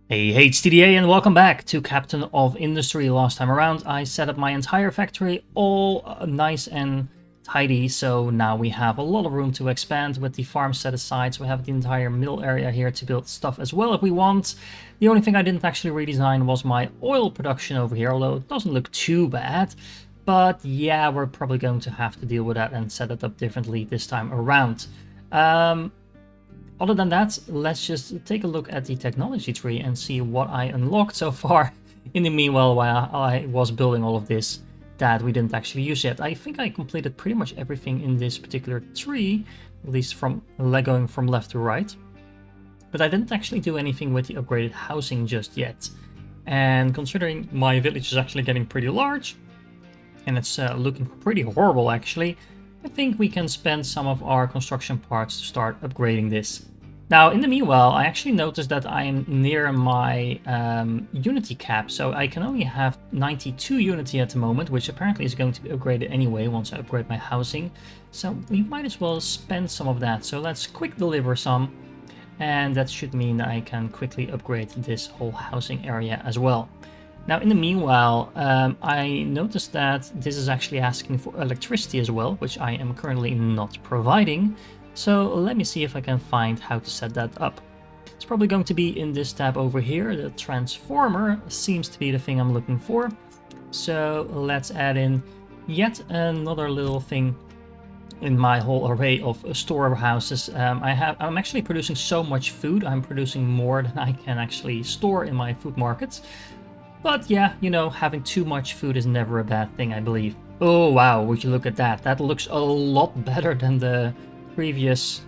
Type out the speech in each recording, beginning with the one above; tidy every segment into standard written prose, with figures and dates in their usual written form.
Hey HTDA and welcome back to Captain of Industry. Last time around I set up my entire factory all nice and tidy, so now we have a lot of room to expand with the farm set aside, so we have the entire middle area here to build stuff as well if we want. The only thing I didn't actually redesign was my oil production over here, although it doesn't look too bad. But yeah, we're probably going to have to deal with that and set it up differently this time around. Other than that, let's just take a look at the technology tree and see what I unlocked so far. In the meanwhile, while I was building all of this that we didn't actually use yet. I think I completed pretty much everything in this particular tree, at least from going from left to right. But I didn't actually do anything with the upgraded housing just yet. And considering my village is actually getting pretty large, and it's looking pretty horrible actually, I think we can spend some of our construction parts to start upgrading this. Now, in the meanwhile, I actually noticed that I am near my Unity cap, so I can only have 92 Unity at the moment, which apparently is going to be upgraded anyway once I upgrade my housing. So we might as well spend some of that. So let's quick deliver some, and that should mean that I can quickly upgrade this whole housing area as well. Now, in the meanwhile, I noticed that this is actually asking for electricity as well, which I am currently not providing. So let me see if I can find how to set that up. It's probably going to be in this tab over here. The transformer seems to be the thing I'm looking for. So let's add in yet another little thing in my whole array of storehouses. I'm actually producing so much food. I'm producing more than I can actually store in my food markets. But yeah, you know, having too much food is never a bad thing, I believe. Oh wow, would you look at that? That looks a lot better than the previous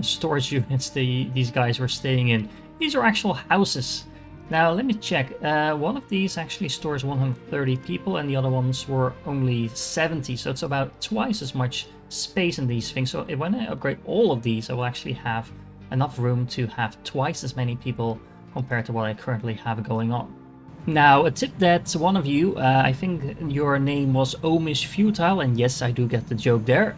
storage units these guys were staying in. These are actual houses. Now let me check. One of these actually stores 130 people and the other ones were only 70, so it's about twice as much space in these things. So when I upgrade all of these, I will actually have enough room to have twice as many people compared to what I currently have going on. Now, a tip that one of you, I think your name was Omish Futile, and yes, I do get the joke there,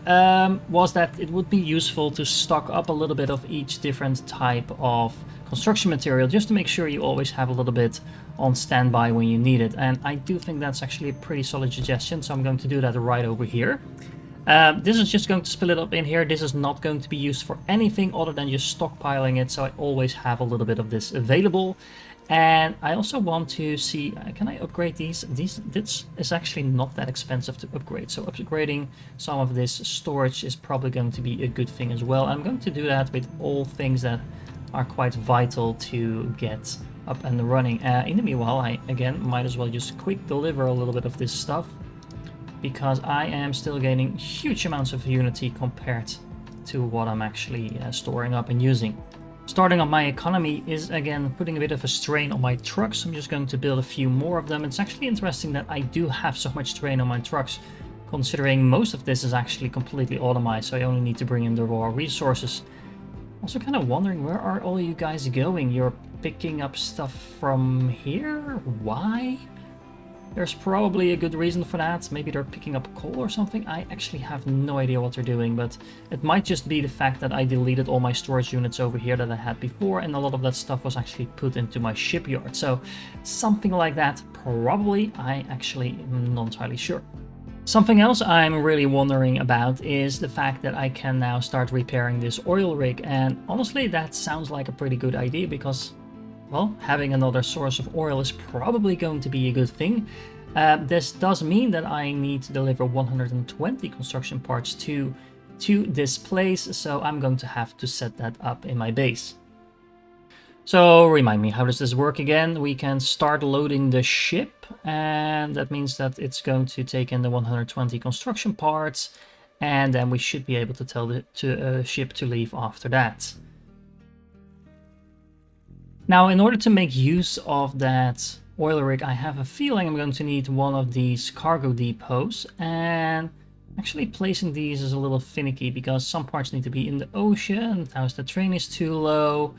was that it would be useful to stock up a little bit of each different type of construction material, just to make sure you always have a little bit on standby when you need it. And I do think that's actually a pretty solid suggestion, so I'm going to do that right over here. This is just going to split it up in here. This is not going to be used for anything other than just stockpiling it, so I always have a little bit of this available. And I also want to see, can I upgrade these? This is actually not that expensive to upgrade, so upgrading some of this storage is probably going to be a good thing as well. I'm going to do that with all things that are quite vital to get up and running. In the meanwhile, I again might as well just quick deliver a little bit of this stuff, because I am still gaining huge amounts of Unity compared to what I'm actually storing up and using. Starting up my economy is again putting a bit of a strain on my trucks. I'm just going to build a few more of them. It's actually interesting that I do have so much strain on my trucks, considering most of this is actually completely automized, so I only need to bring in the raw resources. Also kind of wondering, where are all you guys going? You're picking up stuff from here? Why? There's probably a good reason for that. Maybe they're picking up coal or something. I actually have no idea what they're doing, but it might just be the fact that I deleted all my storage units over here that I had before, and a lot of that stuff was actually put into my shipyard. So something like that, probably. I actually am not entirely sure. Something else I'm really wondering about is the fact that I can now start repairing this oil rig, and honestly that sounds like a pretty good idea because, well, having another source of oil is probably going to be a good thing. This does mean that I need to deliver 120 construction parts to this place, so I'm going to have to set that up in my base. So remind me, how does this work again? We can start loading the ship, and that means that it's going to take in the 120 construction parts, and then we should be able to tell the ship to leave after that. Now, in order to make use of that oil rig, I have a feeling I'm going to need one of these cargo depots, and actually placing these is a little finicky because some parts need to be in the ocean. Now the train is too low.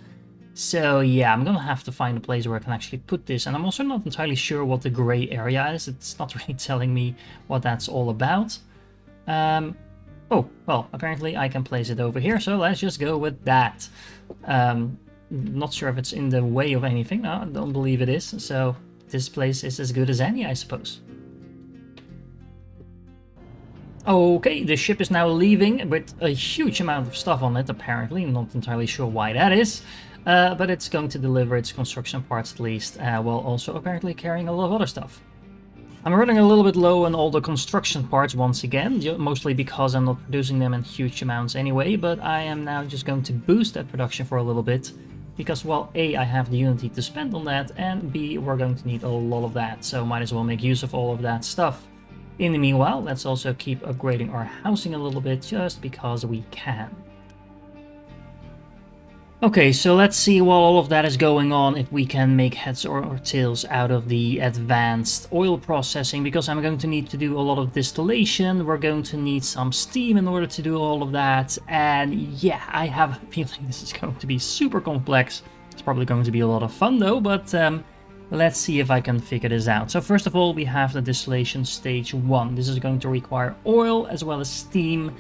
So yeah, I'm gonna have to find a place where I can actually put this, and I'm also not entirely sure what the gray area is. It's not really telling me what that's all about. Oh, well, apparently I can place it over here, so let's just go with that. not sure if it's in the way of anything. No, I don't believe it is. So this place is as good as any, I suppose. Okay, the ship is now leaving with a huge amount of stuff on it, apparently. I'm not entirely sure why that is. But it's going to deliver its construction parts at least, while also apparently carrying a lot of other stuff. I'm running a little bit low on all the construction parts once again, mostly because I'm not producing them in huge amounts anyway, but I am now just going to boost that production for a little bit, because, well, A, I have the unity to spend on that, and B, we're going to need a lot of that, so might as well make use of all of that stuff. In the meanwhile, let's also keep upgrading our housing a little bit, just because we can. Okay, so let's see while all of that is going on if we can make heads or tails out of the advanced oil processing, because I'm going to need to do a lot of distillation, we're going to need some steam in order to do all of that, and yeah, I have a feeling this is going to be super complex. It's probably going to be a lot of fun though, but let's see if I can figure this out. So first of all, we have the distillation stage 1. This is going to require oil as well as steam,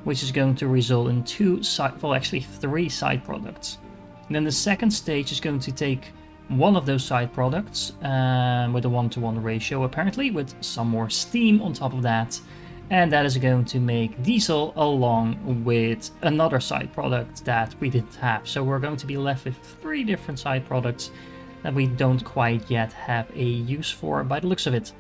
which is going to result in three side products. And then the second stage is going to take one of those side products with a 1-to-1 ratio, apparently, with some more steam on top of that. And that is going to make diesel along with another side product that we didn't have. So we're going to be left with 3 different side products that we don't quite yet have a use for by the looks of it.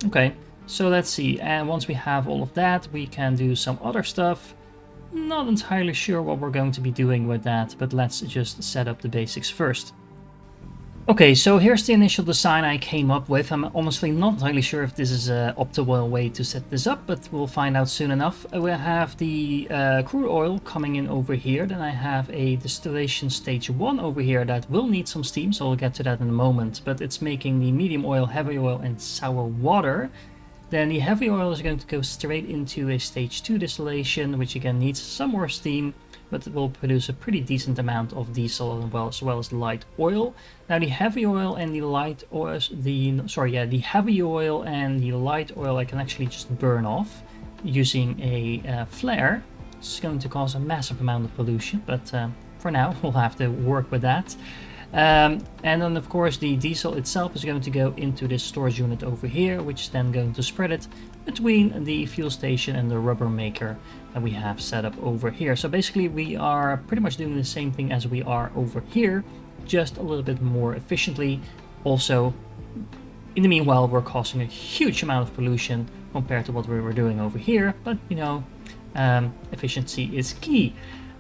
Okay. So let's see, and once we have all of that, we can do some other stuff. Not entirely sure what we're going to be doing with that, but let's just set up the basics first. Okay, so here's the initial design I came up with. I'm honestly not entirely sure if this is an optimal way to set this up, but we'll find out soon enough. We have the crude oil coming in over here. Then I have a distillation stage 1 over here that will need some steam, so I'll get to that in a moment. But it's making the medium oil, heavy oil, and sour water. Then the heavy oil is going to go straight into a stage 2 distillation, which again needs some more steam, but it will produce a pretty decent amount of diesel as well as light oil. Now the heavy oil and the light oil, the heavy oil and the light oil I can actually just burn off using a flare. It's going to cause a massive amount of pollution, but for now we'll have to work with that. And then of course the diesel itself is going to go into this storage unit over here, which is then going to spread it between the fuel station and the rubber maker that we have set up over here. So basically we are pretty much doing the same thing as we are over here, just a little bit more efficiently. Also, in the meanwhile, we're causing a huge amount of pollution compared to what we were doing over here, but you know, efficiency is key.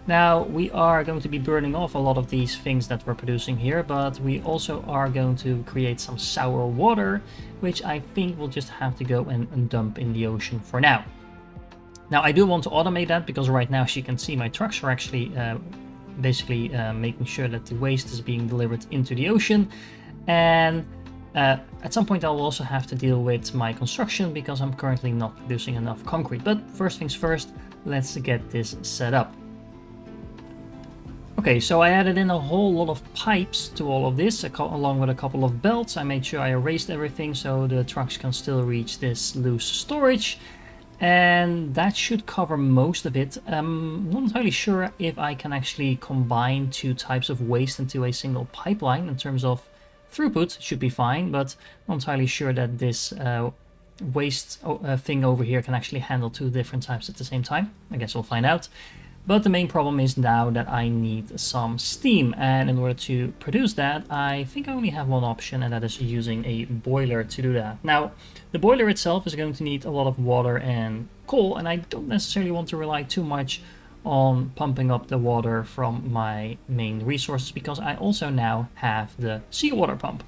Now, we are going to be burning off a lot of these things that we're producing here, but we also are going to create some sour water, which I think we'll just have to go and dump in the ocean for now. Now, I do want to automate that because right now, as you can see, my trucks are actually basically making sure that the waste is being delivered into the ocean. And at some point, I'll also have to deal with my construction because I'm currently not producing enough concrete. But first things first, let's get this set up. Okay, so I added in a whole lot of pipes to all of this, along with a couple of belts. I made sure I erased everything so the trucks can still reach this loose storage. And that should cover most of it. I'm not entirely sure if I can actually combine 2 types of waste into a single pipeline in terms of throughput. It should be fine, but I'm not entirely sure that this waste thing over here can actually handle 2 different types at the same time. I guess we'll find out. But the main problem is now that I need some steam, and in order to produce that, I think I only have one option, and that is using a boiler to do that. Now, the boiler itself is going to need a lot of water and coal, and I don't necessarily want to rely too much on pumping up the water from my main resources, because I also now have the seawater pump.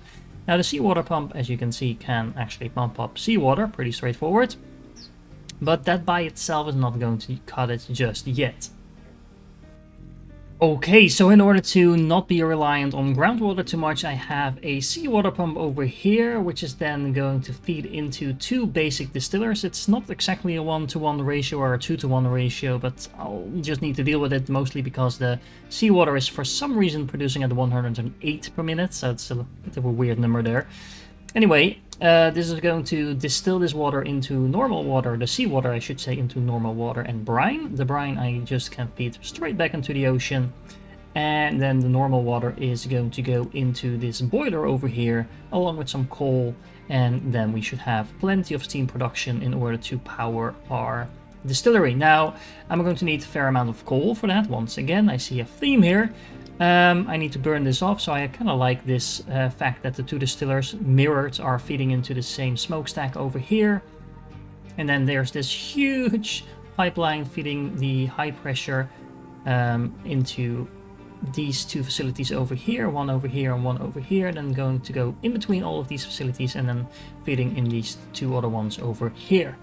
Now, the seawater pump, as you can see, can actually pump up seawater, pretty straightforward, but that by itself is not going to cut it just yet. Okay, so in order to not be reliant on groundwater too much, I have a seawater pump over here, which is then going to feed into 2 basic distillers. It's not exactly a 1-to-1 ratio or a 2-to-1 ratio, but I'll just need to deal with it mostly because the seawater is for some reason producing at 108 per minute, so it's a bit of a weird number there. Anyway, this is going to distill this water into normal water, the seawater I should say, into normal water and brine. The brine I just can feed straight back into the ocean. And then the normal water is going to go into this boiler over here, along with some coal, and then we should have plenty of steam production in order to power our distillery. Now, I'm going to need a fair amount of coal for that. Once again, I see a theme here. I need to burn this off, so I kind of like this fact that the two distillers mirrored are feeding into the same smokestack over here. And then there's this huge pipeline feeding the high pressure into these two facilities over here, one over here and one over here, then going to go in between all of these facilities and then feeding in these two other ones over here.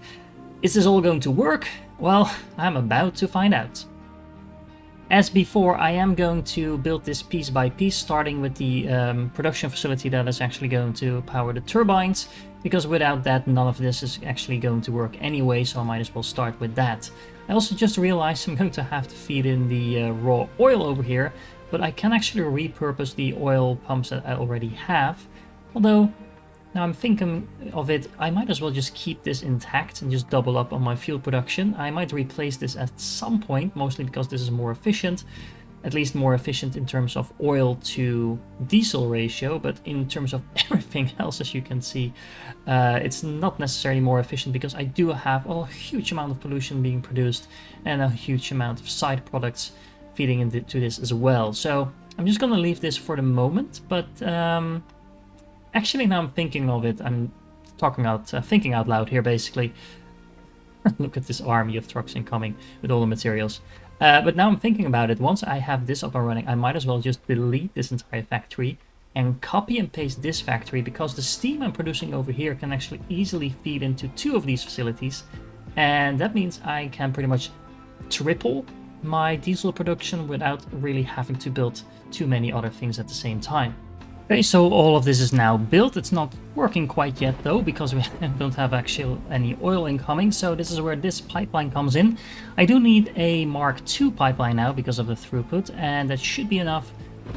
Is this all going to work? Well, I'm about to find out. As before, I am going to build this piece by piece, starting with the production facility that is actually going to power the turbines, because without that, none of this is actually going to work anyway, so I might as well start with that. I also just realized I'm going to have to feed in the raw oil over here, but I can actually repurpose the oil pumps that I already have. Although, now I'm thinking of it, I might as well just keep this intact and just double up on my fuel production. I might replace this at some point, mostly because this is more efficient. At least more efficient in terms of oil to diesel ratio, but in terms of everything else, as you can see, it's not necessarily more efficient because I do have a huge amount of pollution being produced and a huge amount of side products feeding into this as well. So I'm just going to leave this for the moment, but actually now I'm thinking of it, I'm thinking out loud here basically. Look at this army of trucks incoming with all the materials. But now I'm thinking about it, once I have this up and running, I might as well just delete this entire factory and copy and paste this factory, because the steam I'm producing over here can actually easily feed into two of these facilities. And that means I can pretty much triple my diesel production without really having to build too many other things at the same time. Okay, so all of this is now built. It's not working quite yet though, because we don't have actually any oil incoming. So this is where this pipeline comes in. I do need a Mark II pipeline now because of the throughput, and that should be enough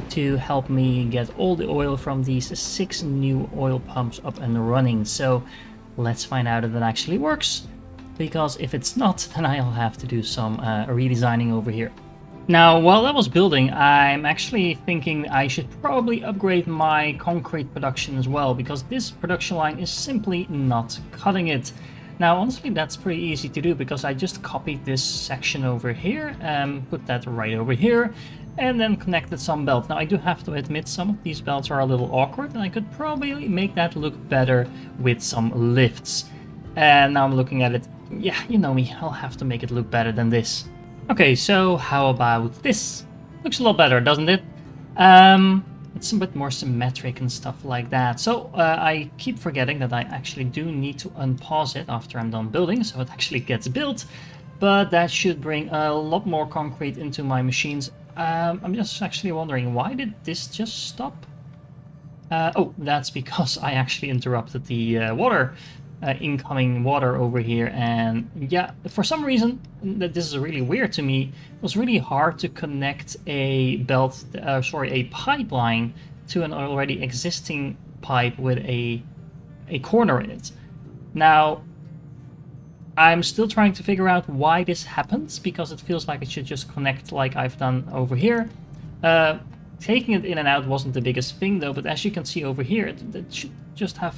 to help me get all the oil from these 6 new oil pumps up and running. So let's find out if that actually works, because if it's not, then I'll have to do some redesigning over here. Now, while I was building, I'm actually thinking I should probably upgrade my concrete production as well, because this production line is simply not cutting it. Now, honestly, that's pretty easy to do, because I just copied this section over here and put that right over here, and then connected some belts. Now, I do have to admit, some of these belts are a little awkward, and I could probably make that look better with some lifts. And now I'm looking at it, yeah, you know me, I'll have to make it look better than this. Okay, so how about this? Looks a lot better, doesn't it? It's a bit more symmetric and stuff like that. So I keep forgetting that I actually do need to unpause it after I'm done building, so it actually gets built. But that should bring a lot more concrete into my machines. I'm just actually wondering, why did this just stop? Oh, that's because I actually interrupted the water. Incoming water over here, and yeah, for some reason, that this is really weird to me, it was really hard to connect a pipeline to an already existing pipe with a corner in it. Now, I'm still trying to figure out why this happens, because it feels like it should just connect like I've done over here. Taking it in and out wasn't the biggest thing though, but as you can see over here, it should just have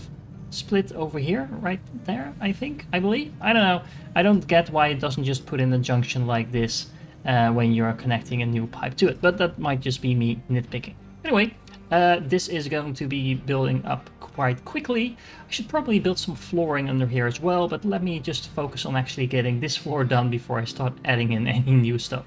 split over here, right there, I believe. I don't know. I don't get why it doesn't just put in a junction like this when you're connecting a new pipe to it, but that might just be me nitpicking. Anyway, this is going to be building up quite quickly. I should probably build some flooring under here as well, but let me just focus on actually getting this floor done before I start adding in any new stuff.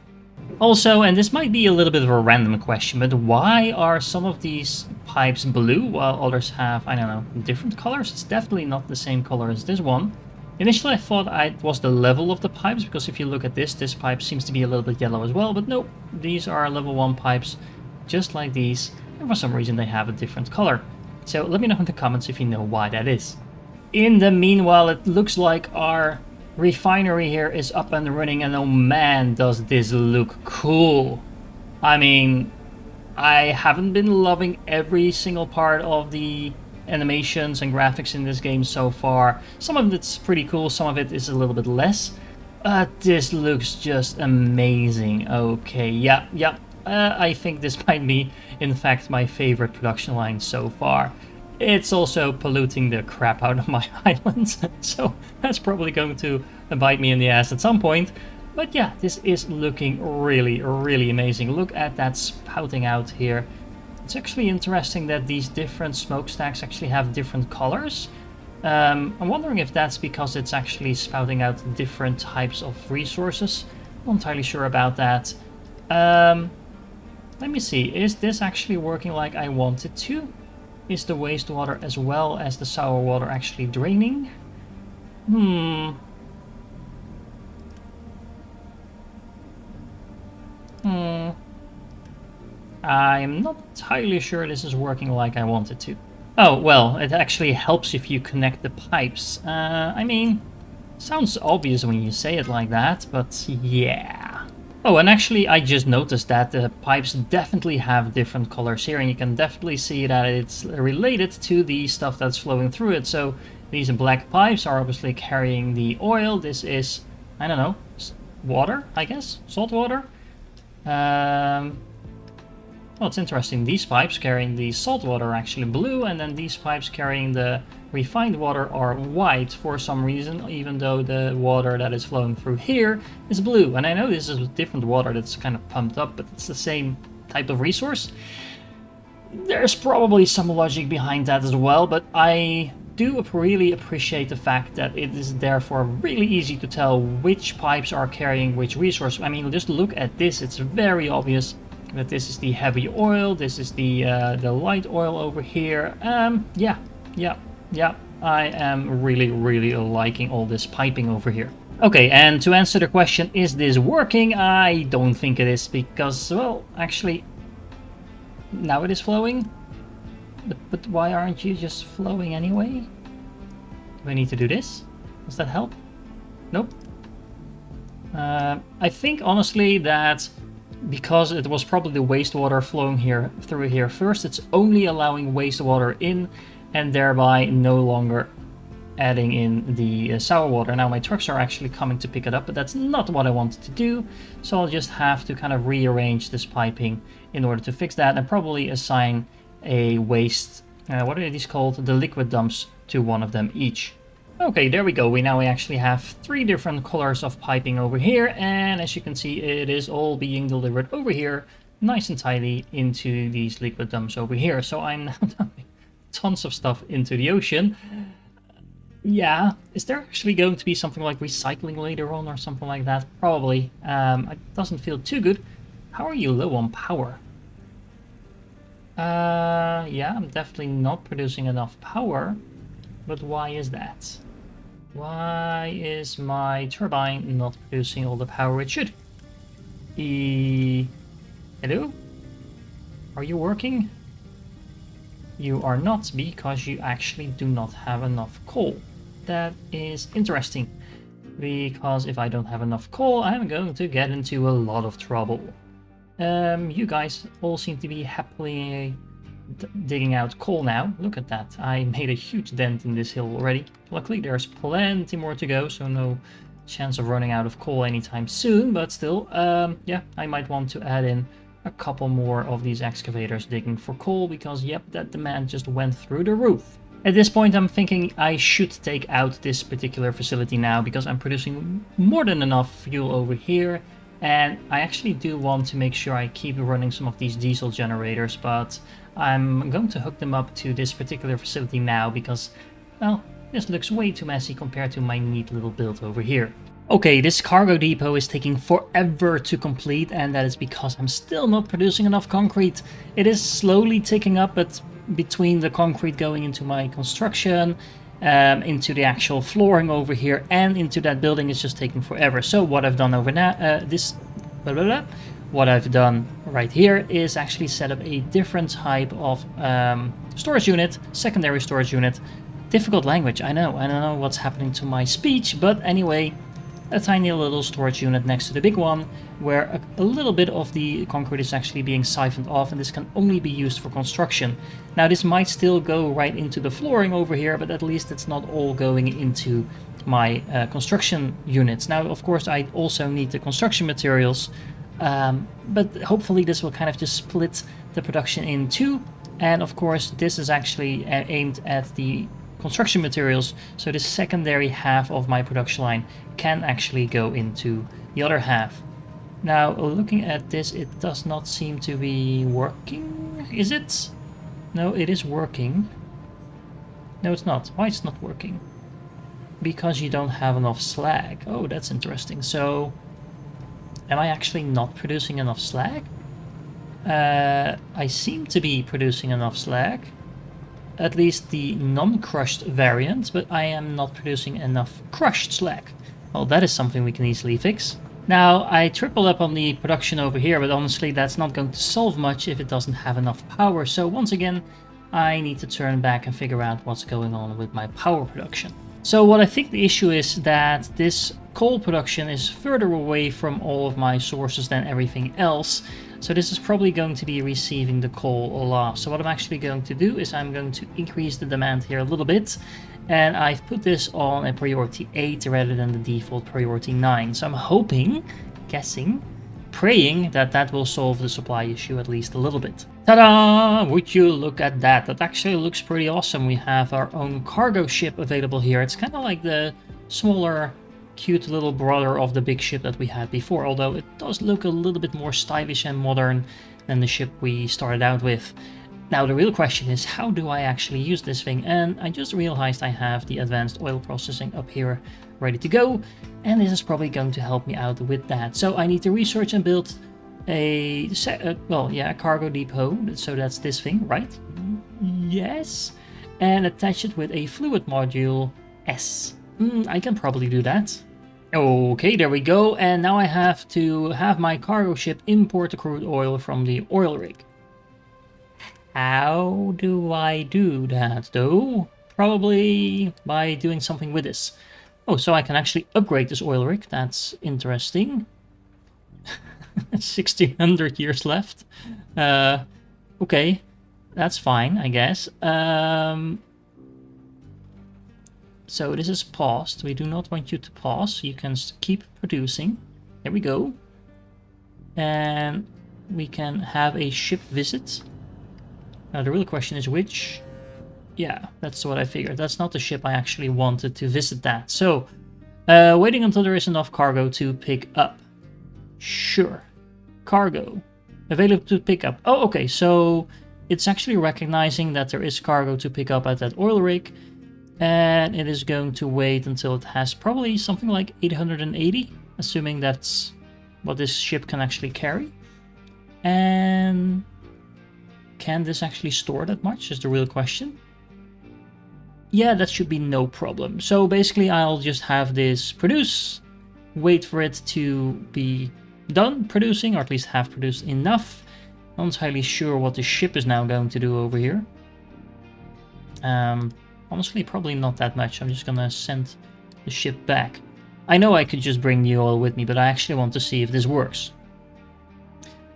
Also, and this might be a little bit of a random question, but why are some of these pipes blue while others have, I don't know, different colors? It's definitely not the same color as this one. Initially I thought it was the level of the pipes, because if you look at this pipe seems to be a little bit yellow as well, but no, these are level 1 pipes, just like these, and for some reason they have a different color. So let me know in the comments if you know why that is. In the meanwhile, it looks like our refinery here is up and running, and oh man, does this look cool. I mean, I haven't been loving every single part of the animations and graphics in this game so far. Some of it's pretty cool, some of it is a little bit less. This looks just amazing. Okay, yeah. I think this might be, in fact, my favorite production line so far. It's also polluting the crap out of my island, so that's probably going to bite me in the ass at some point. But yeah, this is looking really, really amazing. Look at that spouting out here. It's actually interesting that these different smokestacks actually have different colors. I'm wondering if that's because it's actually spouting out different types of resources. Not entirely sure about that. Let me see, is this actually working like I want it to? Is the wastewater as well as the sour water actually draining? I'm not entirely sure this is working like I want it to. Oh, well, it actually helps if you connect the pipes. I mean, sounds obvious when you say it like that, but yeah. Oh, and actually I just noticed that the pipes definitely have different colors here, and you can definitely see that it's related to the stuff that's flowing through it. So these black pipes are obviously carrying the oil. This is, I don't know, water, I guess? Salt water? Well, it's interesting. These pipes carrying the salt water are actually blue, and then these pipes carrying the refined water are white for some reason, even though the water that is flowing through here is blue. And I know this is different water that's kind of pumped up, but it's the same type of resource. There's probably some logic behind that as well, but I do really appreciate the fact that it is therefore really easy to tell which pipes are carrying which resource. I mean, just look at this. It's very obvious that this is the heavy oil, this is the light oil over here. Yeah, I am really liking all this piping over here. Okay, and to answer the question, is this working? I don't think it is, because, well, actually, now it is flowing. But why aren't you just flowing anyway? Do I need to do this? Does that help? Nope. I think, honestly, that because it was probably the wastewater flowing here through here first, it's only allowing wastewater in and thereby no longer adding in the sour water. Now my trucks are actually coming to pick it up, but that's not what I wanted to do, so I'll just have to kind of rearrange this piping in order to fix that, and probably assign a waste, what are these called? The liquid dumps, to one of them each. Okay, there we go. We actually have 3 different colors of piping over here, and as you can see, it is all being delivered over here, nice and tidy, into these liquid dumps over here. So I'm now dumping tons of stuff into the ocean. Yeah, is there actually going to be something like recycling later on or something like that? Probably. It doesn't feel too good. How are you low on power? Yeah, I'm definitely not producing enough power. But why is that? Why is my turbine not producing all the power it should? Hello? Are you working? You are not, because you actually do not have enough coal. That is interesting, because if I don't have enough coal, I'm going to get into a lot of trouble. You guys all seem to be happily digging out coal now. Look at that. I made a huge dent in this hill already. Luckily there's plenty more to go, so no chance of running out of coal anytime soon, but still, yeah, I might want to add in a couple more of these excavators digging for coal, because yep, that demand just went through the roof. At this point I'm thinking I should take out this particular facility now, because I'm producing more than enough fuel over here, and I actually do want to make sure I keep running some of these diesel generators, but I'm going to hook them up to this particular facility now, because, well, this looks way too messy compared to my neat little build over here. Okay, this cargo depot is taking forever to complete, and that is because I'm still not producing enough concrete. It is slowly ticking up, but between the concrete going into my construction, into the actual flooring over here, and into that building, it's just taking forever. So what I've done over now, what I've done right here is actually set up a different type of storage unit, secondary storage unit. Difficult language, I know, I don't know what's happening to my speech, but anyway, a tiny little storage unit next to the big one, where a little bit of the concrete is actually being siphoned off, and this can only be used for construction. Now this might still go right into the flooring over here, but at least it's not all going into my construction units. Now of course I also need the construction materials But hopefully this will kind of just split the production in two. And of course, this is actually aimed at the construction materials, so the secondary half of my production line can actually go into the other half. Now, looking at this, it does not seem to be working, is it? No, it is working. No, it's not. Why it's not working? Because you don't have enough slag. Oh, that's interesting. So, am I actually not producing enough slag? I seem to be producing enough slag. At least the non-crushed variant, but I am not producing enough crushed slag. Well, that is something we can easily fix. Now, I tripled up on the production over here, but honestly that's not going to solve much if it doesn't have enough power. So once again, I need to turn back and figure out what's going on with my power production. So what I think the issue is that this coal production is further away from all of my sources than everything else. So this is probably going to be receiving the coal a lot. So what I'm actually going to do is I'm going to increase the demand here a little bit. And I've put this on a priority 8 rather than the default priority 9. So I'm hoping, guessing, praying that that will solve the supply issue at least a little bit. Ta-da! Would you look at that? That actually looks pretty awesome. We have our own cargo ship available here. It's kind of like the smaller, cute little brother of the big ship that we had before, although it does look a little bit more stylish and modern than the ship we started out with. Now the real question is, how do I actually use this thing? And I just realized I have the advanced oil processing up here ready to go, and this is probably going to help me out with that. So I need to research and build a cargo depot. So that's this thing, right? Yes. And attach it with a fluid module S. I can probably do that. Okay, there we go. And now I have to have my cargo ship import the crude oil from the oil rig. How do I do that though? Probably by doing something with this. Oh, so I can actually upgrade this oil rig. That's interesting. 1600 years left. Okay, that's fine, I guess. So this is paused. We do not want you to pause. You can keep producing. There we go. And we can have a ship visit. Now the real question is which? Yeah, that's what I figured. That's not the ship I actually wanted to visit that. So, waiting until there is enough cargo to pick up. Sure. Cargo. Available to pick up. Oh, okay. So it's actually recognizing that there is cargo to pick up at that oil rig. And it is going to wait until it has probably something like 880. Assuming that's what this ship can actually carry. And can this actually store that much is the real question. Yeah, that should be no problem. So basically I'll just have this produce, wait for it to be done producing, or at least have produced enough. Not entirely sure what the ship is now going to do over here. Honestly, probably not that much. I'm just gonna send the ship back. I know I could just bring the oil with me, but I actually want to see if this works.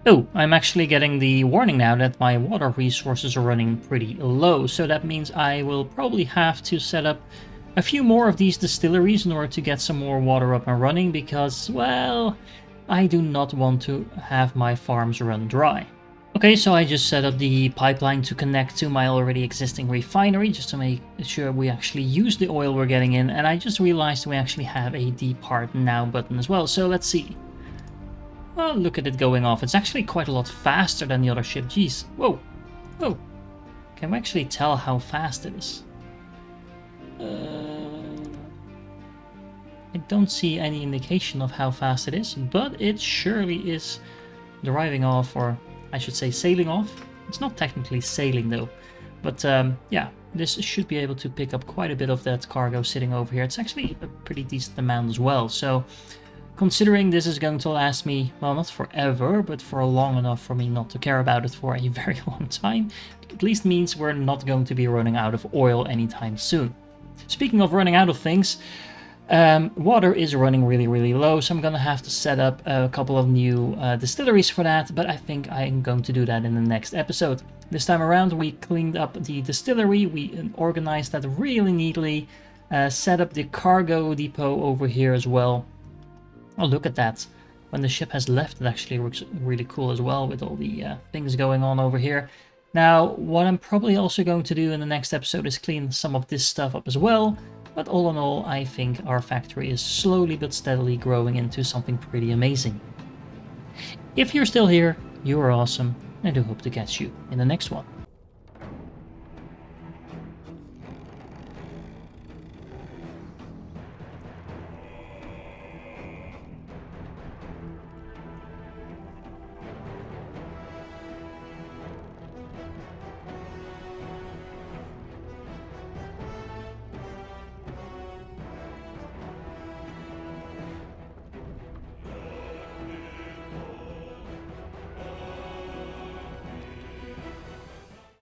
Oh, I'm actually getting the warning now that my water resources are running pretty low, so that means I will probably have to set up a few more of these distilleries in order to get some more water up and running, because, well, I do not want to have my farms run dry. Okay, so I just set up the pipeline to connect to my already existing refinery, just to make sure we actually use the oil we're getting in, and I just realized we actually have a depart now button as well, so let's see. Oh, look at it going off. It's actually quite a lot faster than the other ship. Jeez. Whoa. Whoa. Can we actually tell how fast it is? I don't see any indication of how fast it is, but it surely is driving off, or I should say sailing off. It's not technically sailing though. But yeah, this should be able to pick up quite a bit of that cargo sitting over here. It's actually a pretty decent amount as well. So considering this is going to last me, well, not forever, but for long enough for me not to care about it for a very long time, it at least means we're not going to be running out of oil anytime soon. Speaking of running out of things, water is running really low, so I'm gonna have to set up a couple of new distilleries for that, but I think I'm going to do that in the next episode. This time around we cleaned up the distillery, we organized that really neatly, set up the cargo depot over here as well. Oh, look at that. when the ship has left, it actually looks really cool as well with all the things going on over here. Now, what I'm probably also going to do in the next episode is clean some of this stuff up as well. But all in all, I think our factory is slowly but steadily growing into something pretty amazing. If you're still here, you are awesome, and I do hope to catch you in the next one.